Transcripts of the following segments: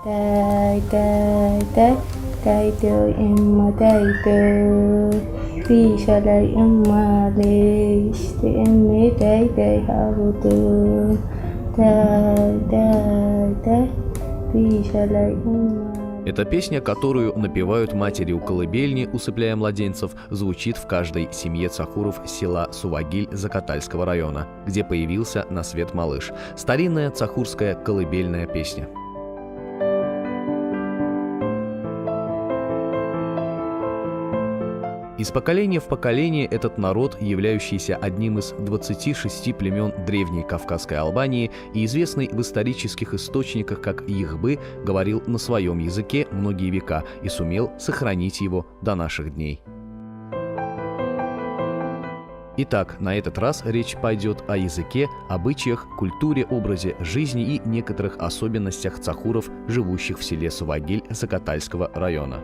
Day, day, day, day do imma day do. Viisale imma işte immi day day havudu. Day, day, day, viisale imma. Эта песня, которую напевают матери у колыбельни, усыпляя младенцев, звучит в каждой семье цахуров села Сувагиль Закатальского района, где появился на свет малыш. Старинная цахурская колыбельная песня. Из поколения в поколение этот народ, являющийся одним из 26 племен древней Кавказской Албании и известный в исторических источниках как Ихбы, говорил на своем языке многие века и сумел сохранить его до наших дней. Итак, на этот раз речь пойдет о языке, обычаях, культуре, образе жизни и некоторых особенностях цахуров, живущих в селе Сувагиль Закатальского района.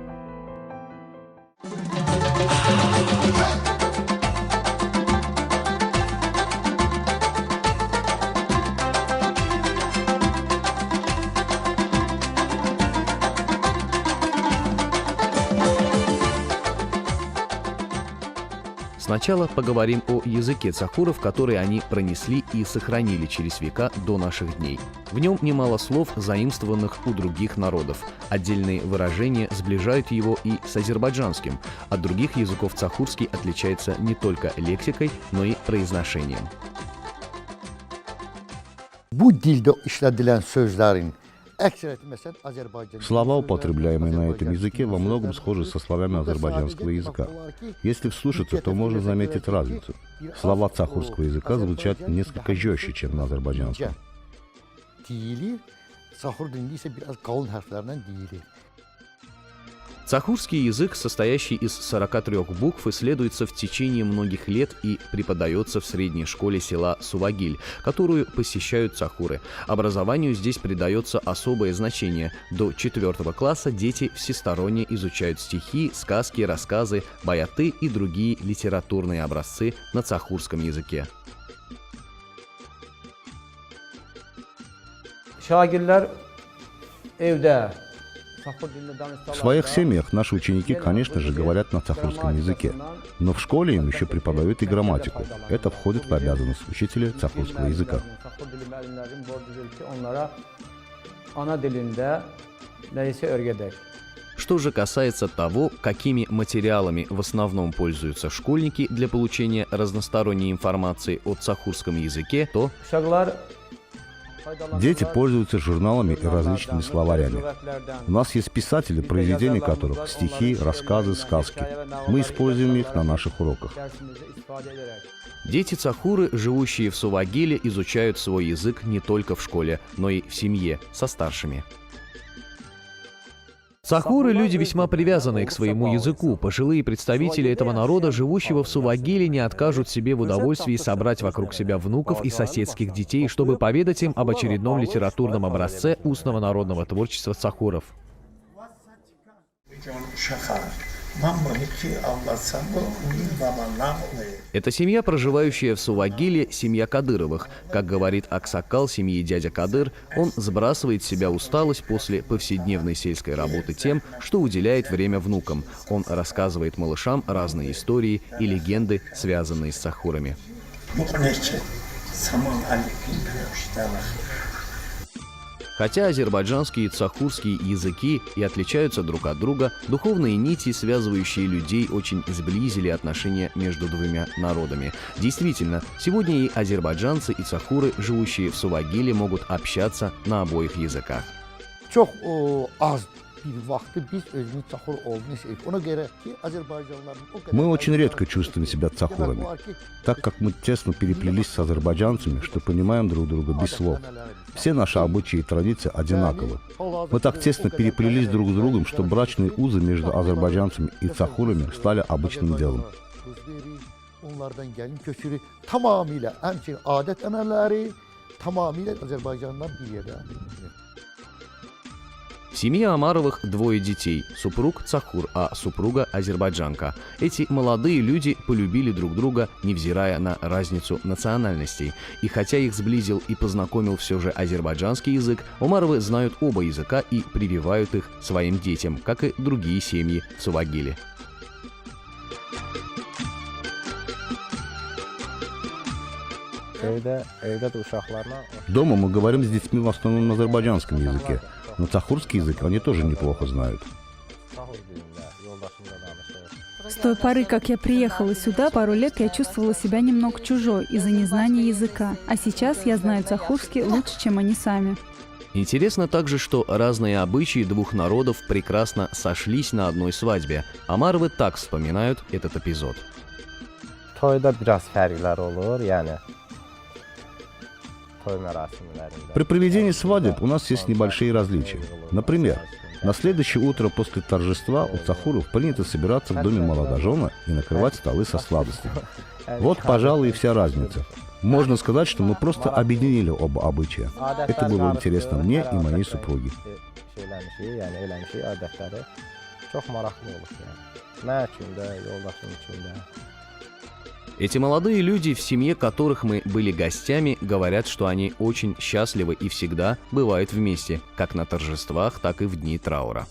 Сначала поговорим о языке цахуров, который они пронесли и сохранили через века до наших дней. В нем немало слов, заимствованных у других народов. Отдельные выражения сближают его и с азербайджанским. От других языков цахурский отличается не только лексикой, но и произношением. Bu dilde işledilen sözlerin Слова, употребляемые на этом языке, во многом схожи со словами азербайджанского языка. Если вслушаться, то можно заметить разницу. Слова цахурского языка звучат несколько жестче, чем на азербайджанском. Цахурский язык, состоящий из 43 букв, исследуется в течение многих лет и преподается в средней школе села Сувагиль, которую посещают цахуры. Образованию здесь придается особое значение. До 4 класса дети всесторонне изучают стихи, сказки, рассказы, баяты и другие литературные образцы на цахурском языке. Şagirler evde. В своих семьях наши ученики, конечно же, говорят на цахурском языке, но в школе им еще преподают и грамматику. Это входит в обязанность учителя цахурского языка. Что же касается того, какими материалами в основном пользуются школьники для получения разносторонней информации о цахурском языке, то дети пользуются журналами и различными словарями. У нас есть писатели, произведения которых стихи, рассказы, сказки. Мы используем их на наших уроках. Дети цахуры, живущие в Сувагиле, изучают свой язык не только в школе, но и в семье со старшими. Цахуры – люди весьма привязанные к своему языку. Пожилые представители этого народа, живущего в Сувагиле, не откажут себе в удовольствии собрать вокруг себя внуков и соседских детей, чтобы поведать им об очередном литературном образце устного народного творчества цахуров. Это семья, проживающая в Сувагиле, семья Кадыровых. Как говорит аксакал семьи дядя Кадыр, он сбрасывает с себя усталость после повседневной сельской работы тем, что уделяет время внукам. Он рассказывает малышам разные истории и легенды, связанные с цахурами. Хотя азербайджанский и цахурский языки и отличаются друг от друга, духовные нити, связывающие людей, очень сблизили отношения между двумя народами. Действительно, сегодня и азербайджанцы, и цахуры, живущие в Сувагиле, могут общаться на обоих языках. Мы очень редко чувствуем себя цахурами, так как мы тесно переплелись с азербайджанцами, что понимаем друг друга без слов. Все наши обычаи и традиции одинаковы. Мы так тесно переплелись друг с другом, что брачные узы между азербайджанцами и цахурами стали обычным делом. В семье Омаровых двое детей – супруг Цахур, а супруга азербайджанка. Эти молодые люди полюбили друг друга, невзирая на разницу национальностей. И хотя их сблизил и познакомил все же азербайджанский язык, Омаровы знают оба языка и прививают их своим детям, как и другие семьи в Сувагиле. Дома мы говорим с детьми в основном на азербайджанском языке, но цахурский язык они тоже неплохо знают. С той поры, как я приехала сюда, пару лет я чувствовала себя немного чужой из-за незнания языка. А сейчас я знаю цахурский лучше, чем они сами. Интересно также, что разные обычаи двух народов прекрасно сошлись на одной свадьбе. Омаровы так вспоминают этот эпизод. При проведении свадеб у нас есть небольшие различия. Например, на следующее утро после торжества у цахуров принято собираться в доме молодожена и накрывать столы со сладостями. Вот, пожалуй, и вся разница. Можно сказать, что мы просто объединили оба обычая. Это было интересно мне и моей супруге. Эти молодые люди, в семье которых мы были гостями, говорят, что они очень счастливы и всегда бывают вместе, как на торжествах, так и в дни траура.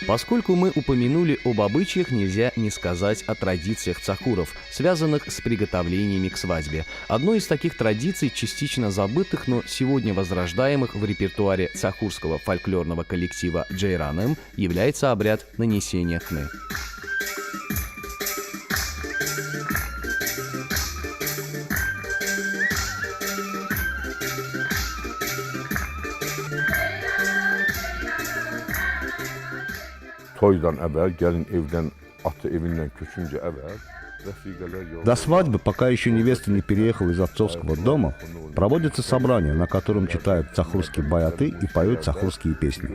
Поскольку мы упомянули об обычаях, нельзя не сказать о традициях цахуров, связанных с приготовлениями к свадьбе. Одной из таких традиций, частично забытых, но сегодня возрождаемых в репертуаре цахурского фольклорного коллектива «Джейраным», является обряд нанесения хны. Toydan əvvəl, gəlin evdən, atı evindən köçüncə əvvəl, до свадьбы, пока еще невеста не переехала из отцовского дома, проводится собрание, на котором читают цахурские баяты и поют цахурские песни.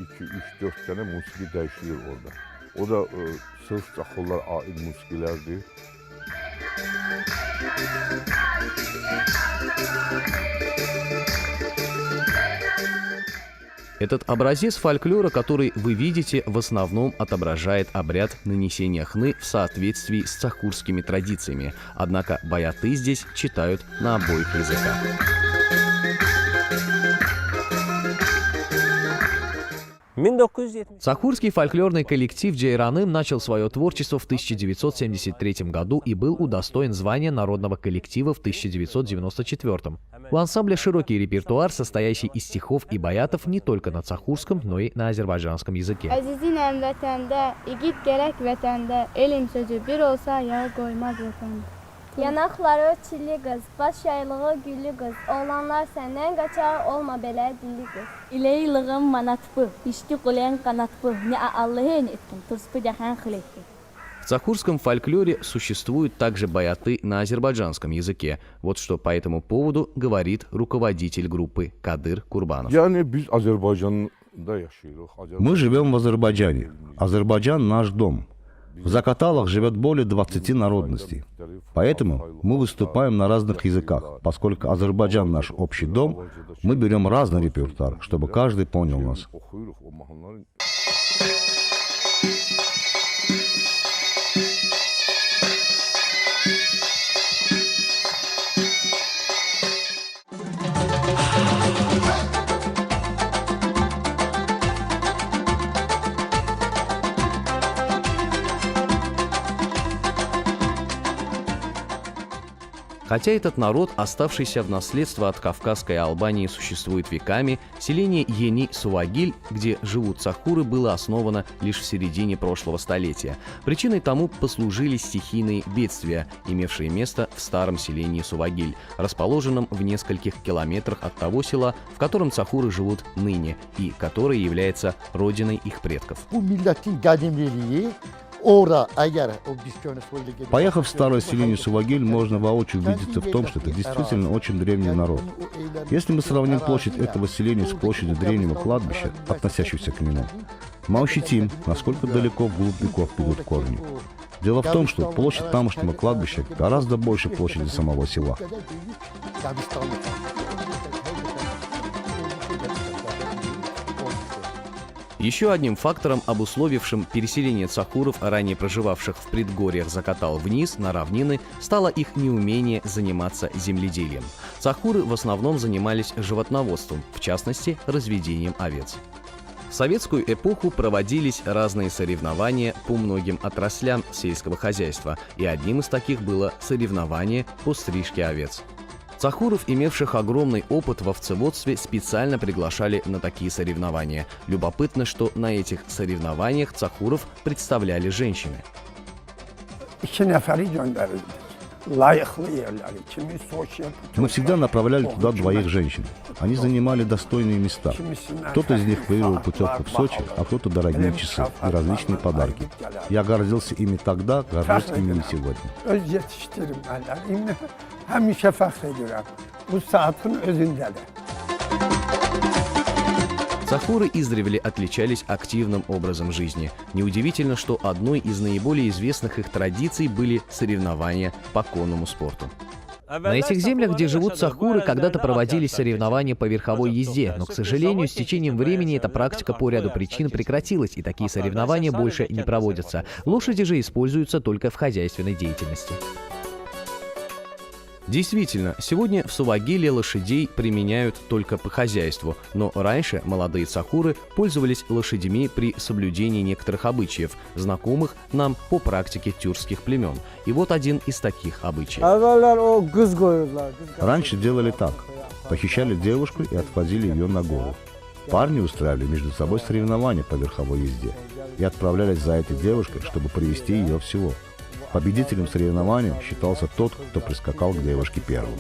2-3-4 dənə musiqi dəyişilir orada. O da sırf çaxırlar aid musiqilərdir. Этот образец фольклора, который вы видите, в основном отображает обряд нанесения хны в соответствии с цахурскими традициями. Однако баяты здесь читают на обоих языках. Цахурский фольклорный коллектив «Джейраным» начал свое творчество в 1973 году и был удостоен звания народного коллектива в 1994. У ансамбля широкий репертуар, состоящий из стихов и баятов не только на цахурском, но и на азербайджанском языке. Yanakları çilli kız, baş yaylığı güllü kız, oğlanlar senden kaçar, olma belə dilli kız. İleylığın manatpı, işti kulen kanatpı, ne Allah'ın etkin, turspı dehan хлебки. В цахурском фольклоре существуют также баяты на азербайджанском языке. Вот что по этому поводу говорит руководитель группы Кадыр Курбанов. Мы живем в Азербайджане. Азербайджан – наш дом. В Закаталах живет более 20 народностей. Поэтому мы выступаем на разных языках. Поскольку Азербайджан наш общий дом, мы берем разный репертуар, чтобы каждый понял нас. Хотя этот народ, оставшийся в наследство от Кавказской Албании, существует веками, селение Ени-Сувагиль, где живут цахуры, было основано лишь в середине прошлого столетия. Причиной тому послужили стихийные бедствия, имевшие место в старом селении Сувагиль, расположенном в нескольких километрах от того села, в котором цахуры живут ныне и которое является родиной их предков. Bu milletin qədimliliyi ora əgər o biz Könüsvöldə gedib. Поехав в старое селение Сувагиль, можно воочию убедиться в том, что это действительно очень древний народ. Если мы сравним площадь этого селения с площадью древнего кладбища, относящегося к нему, мы ощутим, насколько далеко вглубь веков идут корни. Дело в том, что площадь тамошнего кладбища гораздо больше площади самого села. Еще одним фактором, обусловившим переселение цахуров, ранее проживавших в предгорьях Закатал вниз, на равнины, стало их неумение заниматься земледелием. Цахуры в основном занимались животноводством, в частности, разведением овец. В советскую эпоху проводились разные соревнования по многим отраслям сельского хозяйства, и одним из таких было соревнование по стрижке овец. Цахуров, имевших огромный опыт в овцеводстве, специально приглашали на такие соревнования. Любопытно, что на этих соревнованиях цахуров представляли женщины. Мы всегда направляли туда двоих женщин. Они занимали достойные места. Кто-то из них выиграл путевку в Сочи, а кто-то дорогие часы и различные подарки. Я гордился ими тогда, горжусь ими и сегодня. Цахуры издревле отличались активным образом жизни. Неудивительно, что одной из наиболее известных их традиций были соревнования по конному спорту. На этих землях, где живут цахуры, когда-то проводились соревнования по верховой езде, но, к сожалению, с течением времени эта практика по ряду причин прекратилась, и такие соревнования больше не проводятся. Лошади же используются только в хозяйственной деятельности. Действительно, сегодня в Сувагиле лошадей применяют только по хозяйству, но раньше молодые цахуры пользовались лошадьми при соблюдении некоторых обычаев, знакомых нам по практике тюркских племен. И вот один из таких обычаев. Раньше делали так. Похищали девушку и отвозили ее на гору. Парни устраивали между собой соревнования по верховой езде и отправлялись за этой девушкой, чтобы привести ее в село. Победителем соревнований считался тот, кто прискакал к девушке первым.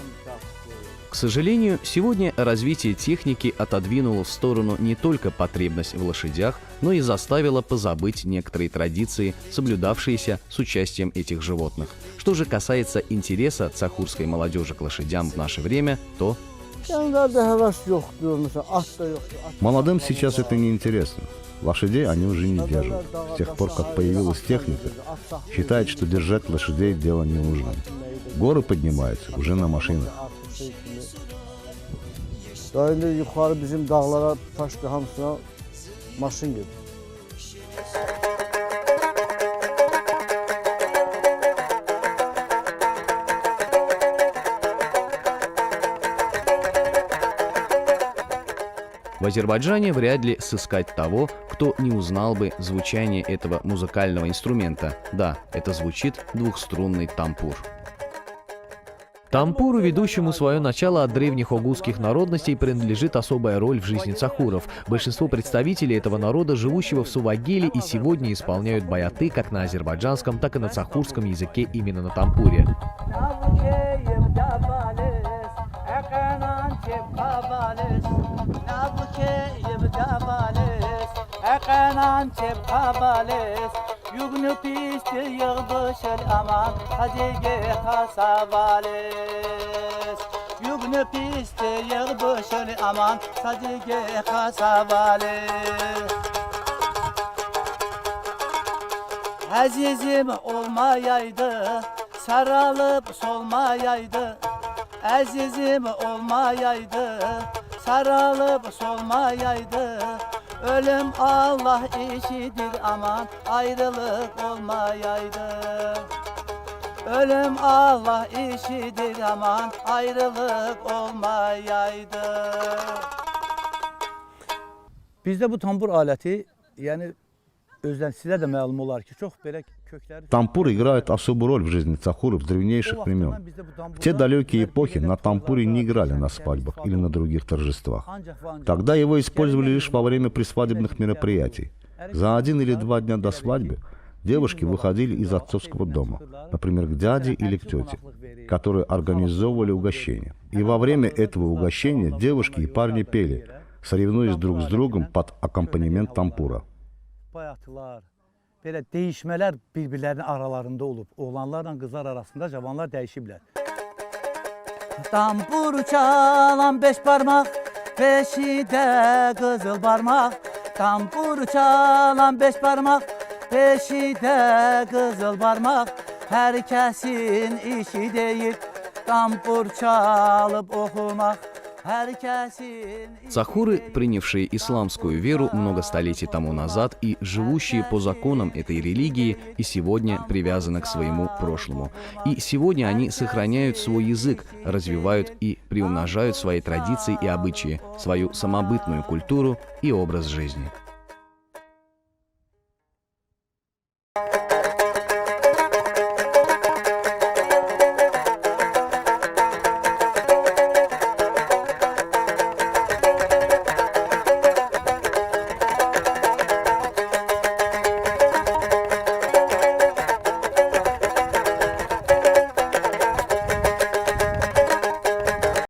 К сожалению, сегодня развитие техники отодвинуло в сторону не только потребность в лошадях, но и заставило позабыть некоторые традиции, соблюдавшиеся с участием этих животных. Что же касается интереса цахурской молодежи к лошадям в наше время, то... Молодым сейчас это не интересно. Лошадей они уже не держат. С тех пор, как появилась техника, считают, что держать лошадей дело ненужное. Горы поднимаются уже на машинах. В Азербайджане вряд ли сыскать того, кто не узнал бы звучание этого музыкального инструмента. Да, это звучит двухструнный тампур. Тампуру, ведущему свое начало от древних огузских народностей, принадлежит особая роль в жизни цахуров. Большинство представителей этого народа, живущего в Сувагиле, и сегодня исполняют баяты как на азербайджанском, так и на цахурском языке именно на тампуре. Azizim olmayaydı, sarılıp solmayaydı. Azizim olmayaydı, sarılıp solmayaydı. Ölüm Allah işidir aman, ayrılık olmayaydı. Ölüm Allah işidir aman, ayrılık olmayaydı. Bizdə bu tambur aləti, yəni özdən sizə də məlum olar ki, çox belə Тампур играет особую роль в жизни цахуров с древнейших времен. В те далекие эпохи на тампуре не играли на свадьбах или на других торжествах. Тогда его использовали лишь во время присвадебных мероприятий. За 1 или 2 дня до свадьбы девушки выходили из отцовского дома, например, к дяде или к тете, которые организовывали угощение. И во время этого угощения девушки и парни пели, соревнуясь друг с другом под аккомпанемент тампура. Belə değişmələr bir-birlərinin aralarında olub. Oğlanlarla qızlar arasında cavanlar dəyişiblər. Tambur çalan 5 parmaq, 5'i də qızıl barmaq. Tambur çalan 5 parmaq, 5'i də qızıl barmaq. Hər kəsin işi deyil, tambur çalıb oxumaq. Цахуры, принявшие исламскую веру много столетий тому назад и живущие по законам этой религии, и сегодня привязаны к своему прошлому. И сегодня они сохраняют свой язык, развивают и приумножают свои традиции и обычаи, свою самобытную культуру и образ жизни.